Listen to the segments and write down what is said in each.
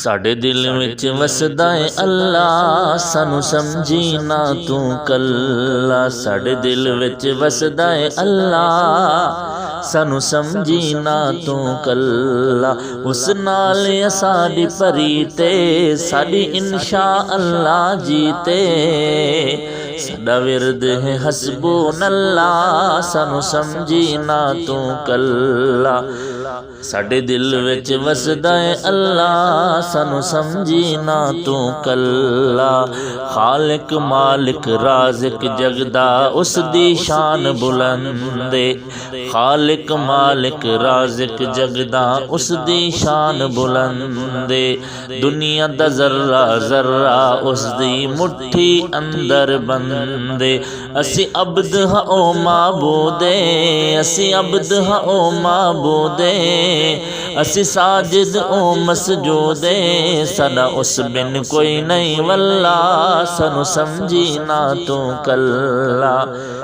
साडे दिल विच वसदा है अल्लाह, सानू समझी ना तू कल्ला। साडे दिल विच वसदा है अल्लाह, सानू समझी ना तू कल्ला। उस नाल साडी परी ते साडी इंशा अल्लाह जीते। साडा विरद है हस्बुनल्लाह, सानू समझी ना तू कल्ला। साडे दिल विच वसदा है अल्लाह, सानू समझी ना तू कल्ला। खालिक मालिक राज़िक जगदा उस दी शान बुलंदे। खालिक मालिक राज़िक जगदा उस दी शान बुलंदे। दुनिया दा जर्रा जर्रा उस दी मुट्ठी अंदर बंदे। असी अब्द हां ओ माबूदे, असी अब्द हां ओ माबूदे। असी साजिद ओ मसजूदे, साडा उस बिन कोई नहीं वल्ला। सानू समझी ना तू कल्ला।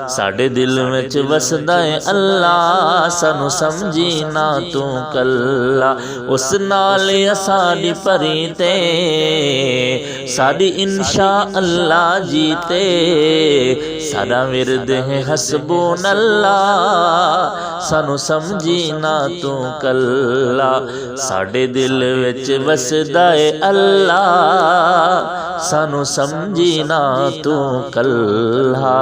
साडे दिल विच वसदा है अल्लाह, सानू समझी ना तू कल्ला। उस नाल साडी परी ते साडी इंशा अल्लाह जीते। साडा विरद है हस्बुनल्लाह, सानू समझी ना तू कल्ला। साडे दिल विच वसदा है अल्लाह, सानू समझी ना तू कल्ला।